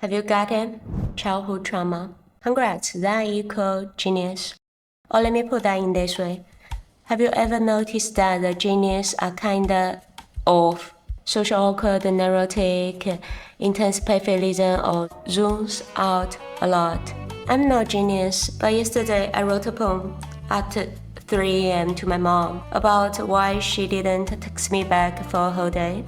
Have you got it? Childhood trauma. Congrats, that equals genius. Or let me put that in this way. Have you ever noticed that the genius are kinda of social awkward, neurotic, intense playfilism, or zooms out a lot? I'm not genius, but yesterday I wrote a poem at 3 a.m. to my mom about why she didn't text me back for a whole day.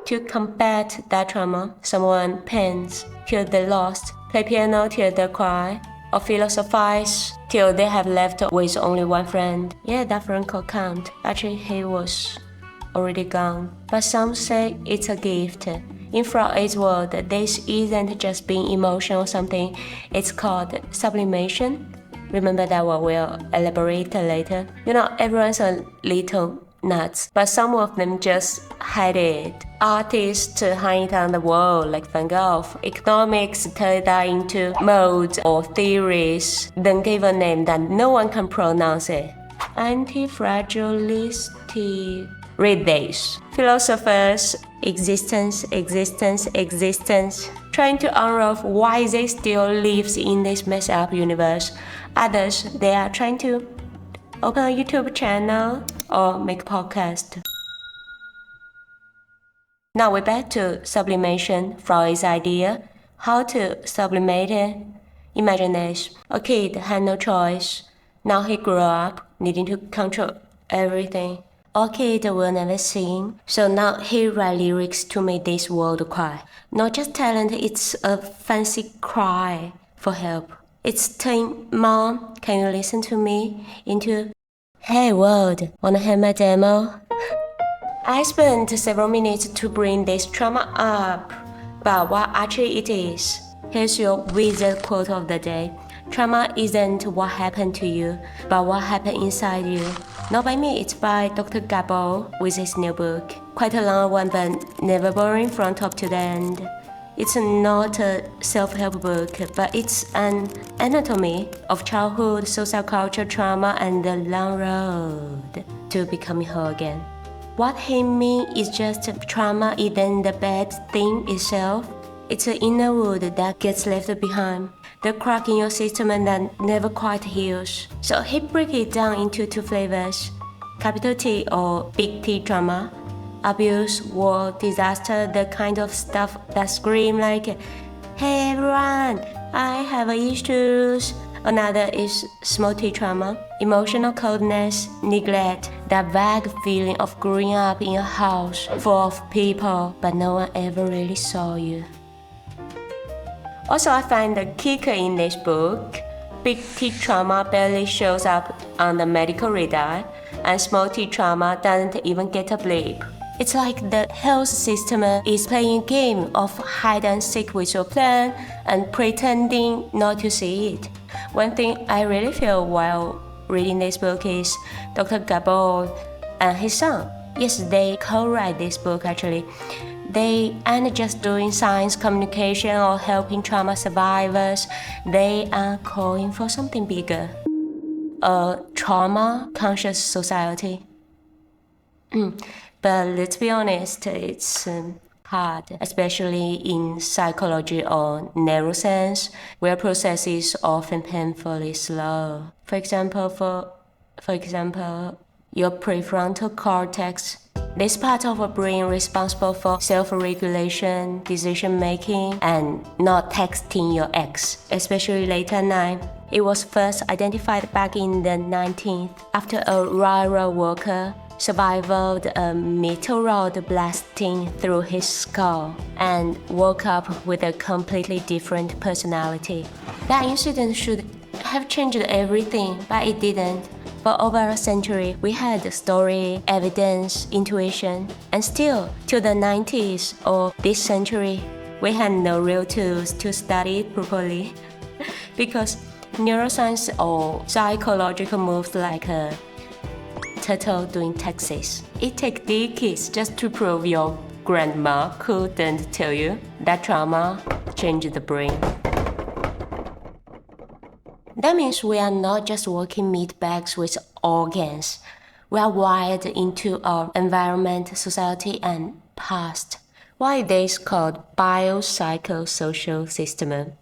To combat that trauma, someone paints till they lost, play piano till they cry, or philosophize till they have left with only one friend. Yeah, that friend could count. Actually, he was already gone. But some say it's a gift. In Freud's world, this isn't just being emotional or something. It's called sublimation. Remember that one, we'll elaborate later. You know, everyone's a little nuts, but some of them just hide it. Artists hang it on the wall like Van Gogh. Economics turn that into modes or theories, then give a name that no one can pronounce it. Anti-fragilistic. Read this. Philosophers, existence, trying to unravel why they still live in this messed up universe. Others, they are trying to open a YouTube channel or make a podcast. Now we're back to sublimation, Freud's idea. How to sublimate it? Imagine this. A kid had no choice. Now he grew up, needing to control everything. A kid will never sing, so now he writes lyrics to make this world cry. Not just talent, it's a fancy cry for help. It's saying, Mom, can you listen to me? Into, hey world, wanna hear my demo? I spent several minutes to bring this trauma up, but what actually it is. Here's your wizard quote of the day. Trauma isn't what happened to you, but what happened inside you. Not by me, it's by Dr. Gabor with his new book. Quite a long one, but never boring from top to the end. It's not a self-help book, but it's an anatomy of childhood, social culture, trauma, and the long road to becoming whole again. What he means is just trauma isn't the bad thing itself. It's an inner wound that gets left behind. The crack in your system and that never quite heals. So he breaks it down into two flavors. Capital T or big T trauma. Abuse, war, disaster, the kind of stuff that scream like, hey everyone, I have issues. Another is small T trauma, emotional coldness, neglect, that vague feeling of growing up in a house full of people, but no one ever really saw you. Also, I find the kicker in this book, big T trauma barely shows up on the medical radar, and small T trauma doesn't even get a bleep. It's like the health system is playing a game of hide and seek with your plan and pretending not to see it. One thing I really feel while reading this book is Dr. Gabor and his son. Yes, they co-write this book actually. They aren't just doing science communication or helping trauma survivors. They are calling for something bigger. A trauma-conscious society. But let's be honest, it's hard, especially in psychology or neuroscience, where process is often painfully slow. For example, your prefrontal cortex, this part of a brain responsible for self-regulation, decision-making, and not texting your ex, especially late at night. It was first identified back in the 19th after a railroad worker survived a metal rod blasting through his skull and woke up with a completely different personality. That incident should have changed everything, but it didn't. For over a century, we had story, evidence, intuition, and still, till the 90s or this century, we had no real tools to study it properly. Because neuroscience or psychological moves like a turtle doing taxes. It takes decades just to prove your grandma couldn't tell you that trauma changed the brain. That means we are not just walking meat bags with organs. We are wired into our environment, society, and past. Why it is called biopsychosocial system?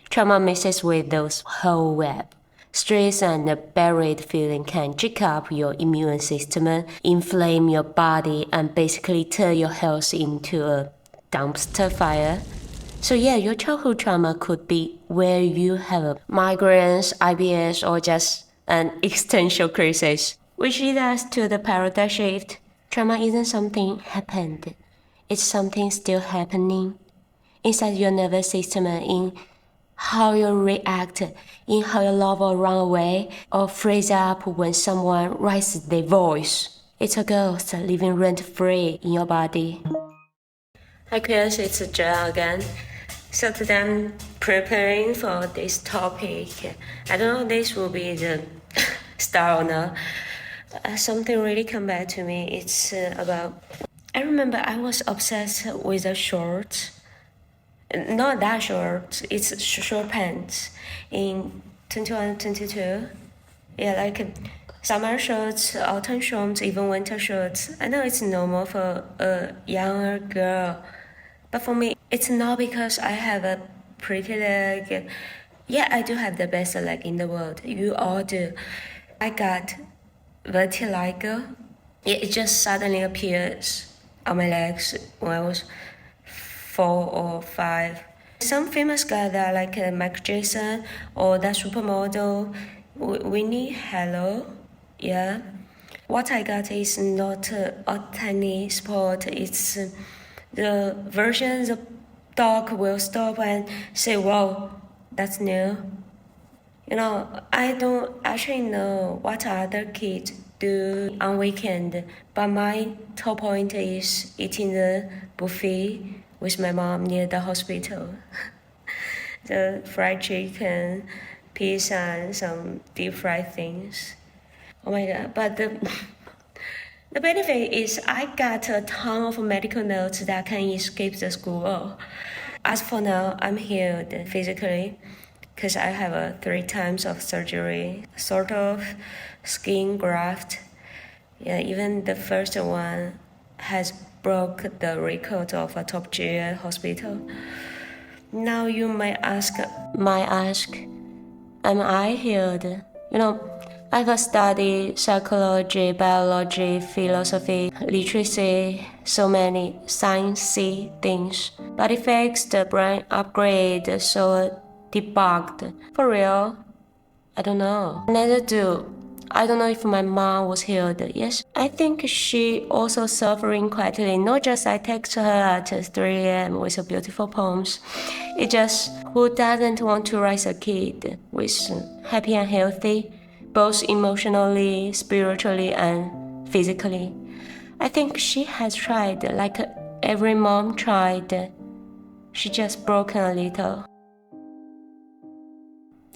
Trauma messes with those whole web. Stress and a buried feeling can jack up your immune system, inflame your body, and basically turn your health into a dumpster fire. So yeah, your childhood trauma could be where you have a migraines, IBS, or just an existential crisis. Which leads us to the paradigm shift. Trauma isn't something happened. It's something still happening inside your nervous system, in how you react, in how you love or run away or freeze up when someone raises their voice. It's a ghost living rent-free in your body. Hi Chris, it's Jooya again. So today I'm preparing for this topic. I don't know if this will be the star or not. Something really come back to me. It's about... I remember I was obsessed with the shorts. Not that short, it's short pants in 21, 22. Yeah, like summer shorts, autumn shorts, even winter shorts. I know it's normal for a younger girl, but for me, it's not because I have a pretty leg. Yeah, I do have the best leg in the world. You all do. I got vertigo. It just suddenly appears on my legs when I was 4 or 5. Some famous guys that like Michael Jackson or that supermodel, Winnie Hello. Yeah. What I got is not a tiny spot. It's the version the dog will stop and say, wow, that's new. You know, I don't actually know what other kids do on weekend, but my top point is eating the buffet with my mom near the hospital. The fried chicken, pizza, and some deep fried things. Oh my god, but the benefit is I got a ton of medical notes that can escape the school. As for now, I'm healed physically because I have 3 times of surgery, sort of skin graft. Yeah, even the first one has broke the record of a top-tier hospital. Now you might ask, am I healed? You know, I've studied psychology, biology, philosophy, literacy, so many sciencey things. But it fixed the brain upgrade, so debugged. For real? I don't know. Neither do. I don't know if my mom was healed. Yes, I think she also suffering quietly. Not just I text her at 3 a.m. with her beautiful poems. It's just who doesn't want to raise a kid with happy and healthy, both emotionally, spiritually, and physically. I think she has tried, like every mom tried. She just broken a little.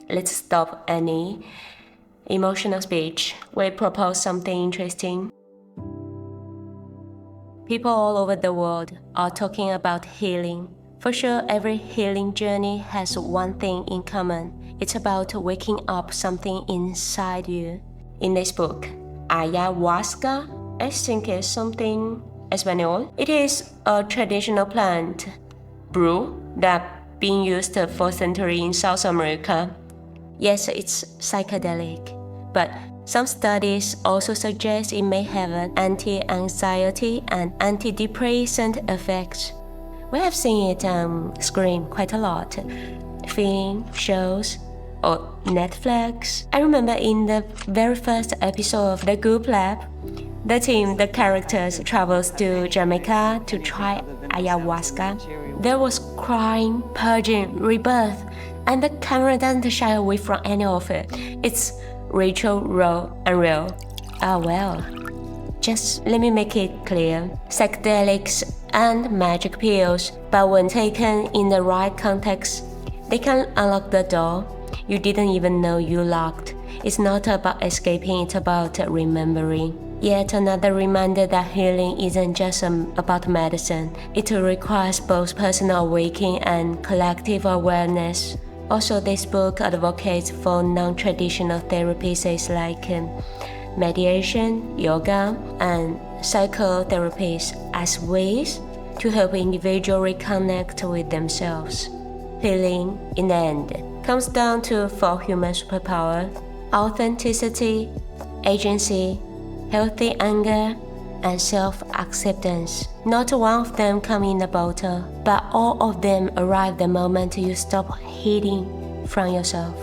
Let's stop any emotional speech. We propose something interesting. People all over the world are talking about healing. For sure, every healing journey has one thing in common. It's about waking up something inside you. In this book, ayahuasca, I think is something Espanol. It is a traditional plant brew that been used for centuries in South America. Yes, it's psychedelic, but some studies also suggest it may have an anti-anxiety and antidepressant effects. We have seen it on screen quite a lot, film, shows, or Netflix. I remember in the very first episode of The Goop Lab, the characters travels to Jamaica to try ayahuasca. There was crying, purging, rebirth, and the camera doesn't shy away from any of it. It's ritual, raw, and real. Ah well. Just let me make it clear. Psychedelics and magic pills, but when taken in the right context, they can unlock the door you didn't even know you locked. It's not about escaping, it's about remembering. Yet another reminder that healing isn't just about medicine. It requires both personal awakening and collective awareness. Also, this book advocates for non-traditional therapies like mediation, yoga, and psychotherapies as ways to help individuals reconnect with themselves. Healing, in the end, comes down to 4 human superpowers: authenticity, agency, healthy anger, and self-acceptance. Not one of them come in a bottle, but all of them arrive the moment you stop hiding from yourself.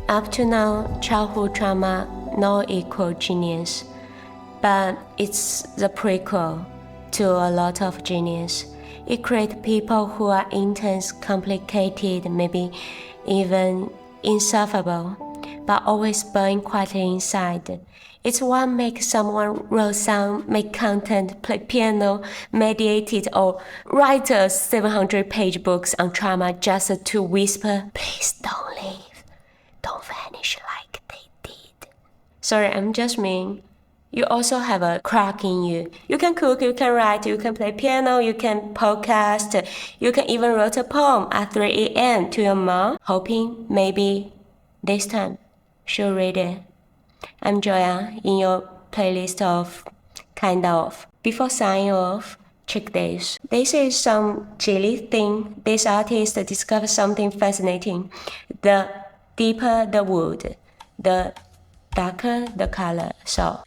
Up to now, childhood trauma not equal genius, but it's the prequel to a lot of genius. It creates people who are intense, complicated, maybe even insufferable, but always burn quietly inside. It's what makes someone write sound, make content, play piano, meditate it, or write a 700-page book on trauma just to whisper, "Please don't leave, don't vanish like they did." Sorry, I'm just mean. You also have a crack in you. You can cook, you can write, you can play piano, you can podcast, you can even write a poem at 3 a.m. to your mom, hoping maybe this time she'll read it. I'm Jooya in your playlist of kind of. Before signing off, check this. This is some jelly thing. This artist discovered something fascinating. The deeper the wood, the darker the color. So